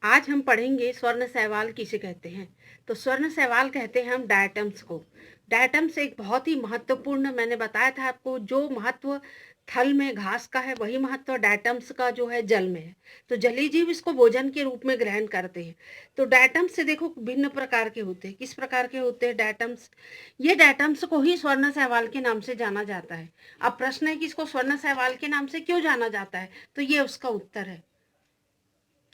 आज हम पढ़ेंगे स्वर्ण शैवाल किसे कहते हैं। तो स्वर्ण शैवाल कहते हैं हम डायटम्स को। डायटम्स एक बहुत ही महत्वपूर्ण, मैंने बताया था आपको, जो महत्व थल में घास का है वही महत्व डायटम्स का जो है जल में है। तो जलीय जीव इसको भोजन के रूप में ग्रहण करते हैं। तो डायटम्स से देखो भिन्न प्रकार के होते हैं। किस प्रकार के होते हैं डायटम्स? ये डायटम्स को ही स्वर्ण शैवाल के नाम से जाना जाता है। अब प्रश्न है कि इसको स्वर्ण शैवाल के नाम से क्यों जाना जाता है, तो ये उसका उत्तर है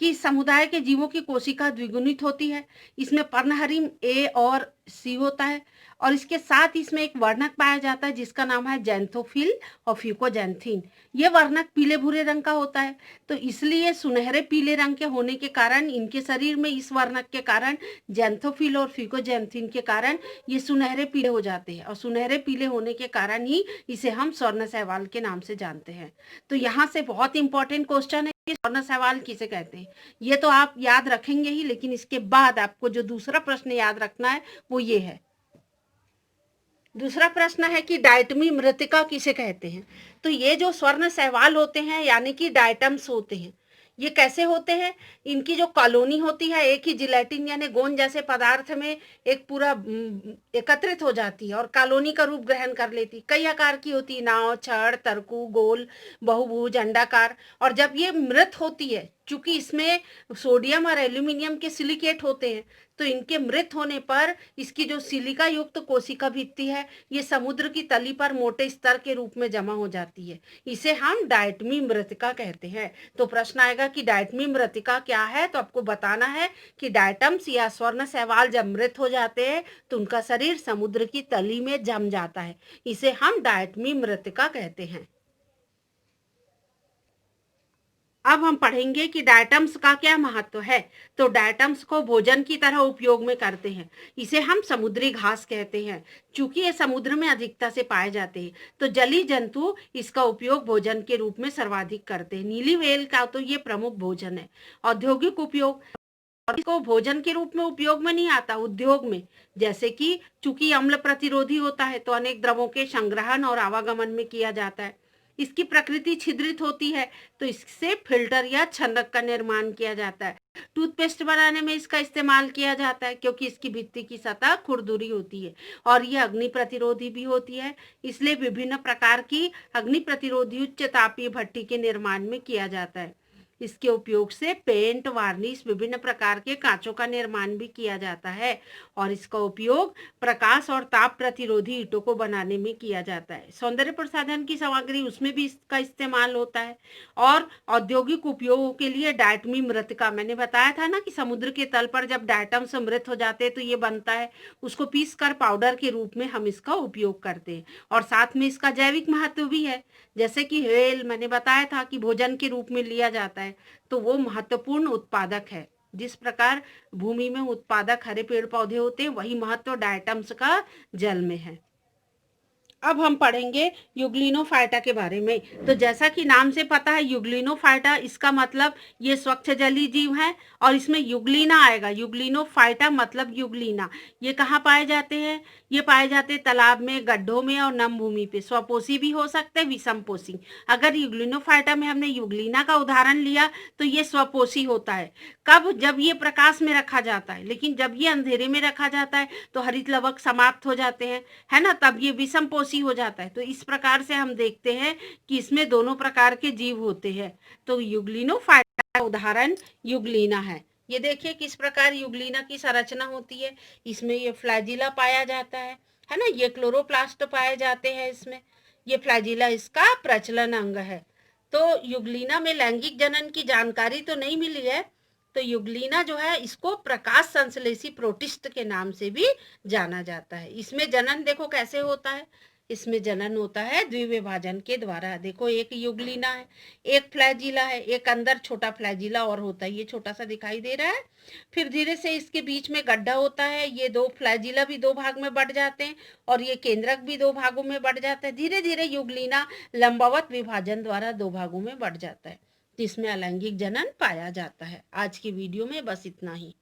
कि समुदाय के जीवों की कोशिका द्विगुणित होती है। इसमें पर्णहरिम ए और सी होता है और इसके साथ इसमें एक वर्णक पाया जाता है जिसका नाम है जैंथोफिल और फ्यूकोजैंथीन। ये वर्णक पीले भूरे रंग का होता है, तो इसलिए सुनहरे पीले रंग के होने के कारण इनके शरीर में इस वर्णक के कारण जैंथोफिल और फ्यूकोजैंथीन के कारण ये सुनहरे पीले हो जाते हैं और सुनहरे पीले होने के कारण ही इसे हम स्वर्ण शैवाल के नाम से जानते हैं। तो यहाँ से बहुत इंपॉर्टेंट क्वेश्चन है कि स्वर्ण शैवाल किसे कहते हैं। ये तो आप याद रखेंगे ही, लेकिन इसके बाद आपको जो दूसरा प्रश्न याद रखना है वो ये है। दूसरा प्रश्न है कि डायटमी मृतिका किसे कहते हैं। तो ये जो स्वर्ण शैवाल होते हैं यानी कि डायटम्स होते हैं, ये कैसे होते हैं? इनकी जो कॉलोनी होती है एक ही जिलेटिन यानी गोंद जैसे पदार्थ में एक पूरा एकत्रित हो जाती है और कॉलोनी का रूप ग्रहण कर लेती। कई आकार की होती है, नाव, छड़, तरकू, गोल, बहुभुज, अंडाकार। और जब ये मृत होती है, चूंकि इसमें सोडियम और एल्यूमिनियम के सिलिकेट होते हैं, तो इनके मृत होने पर इसकी जो सिलिका युक्त कोशिका भित्ति है ये समुद्र की तली पर मोटे स्तर के रूप में जमा हो जाती है। इसे हम डायटमी मृतिका कहते हैं। तो प्रश्न आएगा कि डायटमी मृतिका क्या है, तो आपको बताना है कि डायटम्स या स्वर्ण शैवाल जब मृत हो जाते हैं तो उनका शरीर समुद्र की तली में जम जाता है। इसे हम डायटमी मृतिका कहते हैं। अब हम पढ़ेंगे कि डायटम्स का क्या महत्व है। तो डायटम्स को भोजन की तरह उपयोग में करते हैं। इसे हम समुद्री घास कहते हैं, चूंकि ये समुद्र में अधिकता से पाए जाते हैं। तो जलीय जंतु इसका उपयोग भोजन के रूप में सर्वाधिक करते हैं। नीली व्हेल का तो ये प्रमुख भोजन है। औद्योगिक उपयोग, और इसको भोजन के रूप में उपयोग में नहीं आता, उद्योग में। जैसे कि चूंकि अम्ल प्रतिरोधी होता है तो अनेक द्रवों के संग्रहण और आवागमन में किया जाता है। इसकी प्रकृति छिद्रित होती है, तो इससे फिल्टर या छनक का निर्माण किया जाता है। टूथपेस्ट बनाने में इसका इस्तेमाल किया जाता है क्योंकि इसकी भित्ति की सतह खुरदुरी होती है और यह अग्नि प्रतिरोधी भी होती है। इसलिए विभिन्न प्रकार की अग्नि प्रतिरोधी उच्च तापीय भट्टी के निर्माण में किया जाता है। इसके उपयोग से पेंट, वार्निश, विभिन्न प्रकार के कांचों का निर्माण भी किया जाता है और इसका उपयोग प्रकाश और ताप प्रतिरोधी ईंटों को बनाने में किया जाता है। सौंदर्य प्रसाधन की सामग्री उसमें भी इसका इस्तेमाल होता है। और औद्योगिक उपयोगों के लिए डायटमी मृतिका, मैंने बताया था ना कि समुद्र के तल पर जब डायटम्स मृत हो जाते हैं तो ये बनता है, उसको पीस कर पाउडर के रूप में हम इसका उपयोग करते हैं। और साथ में इसका जैविक महत्व भी है, जैसे कि हेल मैंने बताया था कि भोजन के रूप में लिया जाता है, तो वो महत्वपूर्ण उत्पादक है। जिस प्रकार भूमि में उत्पादक हरे पेड़ पौधे होते हैं, वही महत्व डायटम्स का जल में है। अब हम पढ़ेंगे यूग्लिनोफाइटा के बारे में। तो जैसा कि नाम से पता है यूग्लिनोफाइटा, इसका मतलब ये स्वच्छ जलीय जीव है और इसमें यूग्लिना आएगा। यूग्लिनोफाइटा मतलब यूग्लिना। ये कहाँ पाए जाते हैं? ये पाए जाते हैं तालाब में, गड्ढों में और नम भूमि पे। स्वपोषी भी हो सकते हैं, विषमपोषी। अगर यूग्लिनोफाइटा में हमने यूग्लिना का उदाहरण लिया तो ये स्वपोषी होता है। कब? जब ये प्रकाश में रखा जाता है, लेकिन जब ये अंधेरे में रखा जाता है तो हरित लवक समाप्त हो जाते हैं, है ना, तब ये विषमपोषी हो जाता है। तो इस प्रकार से हम देखते हैं कि इसमें दोनों प्रकार के जीव होते हैं। तो यूग्लिनोफाइटा का उदाहरण यूग्लिना है। ये देखिए किस प्रकार यूग्लिना की संरचना होती है। इसमें ये फ्लैजिला पाया जाता है ना, ये क्लोरोप्लास्ट पाए जाते हैं इसमें। ये फ्लैजिला इसका प्रचलन अंग है। तो यूग्लिना में लैंगिक जनन की जानकारी तो नहीं मिली है। तो यूग्लिना जो है इसको प्रकाश संश्लेषी प्रोटिस्ट के नाम से भी जाना जाता है। इसमें जनन देखो कैसे होता है। इसमें जनन होता है द्विविभाजन के द्वारा। देखो एक यूग्लिना है, एक फ्लैजिला है, एक अंदर छोटा फ्लैजिला और होता है, ये छोटा सा दिखाई दे रहा है। फिर धीरे से इसके बीच में गड्ढा होता है, ये दो फ्लैजिला भी दो भाग में बढ़ जाते हैं और ये केंद्रक भी दो भागों में बढ़ जाता है। धीरे धीरे यूग्लिना लंबवत विभाजन द्वारा दो भागों में बढ़ जाता है, जिसमें अलैंगिक जनन पाया जाता है। आज की वीडियो में बस इतना ही।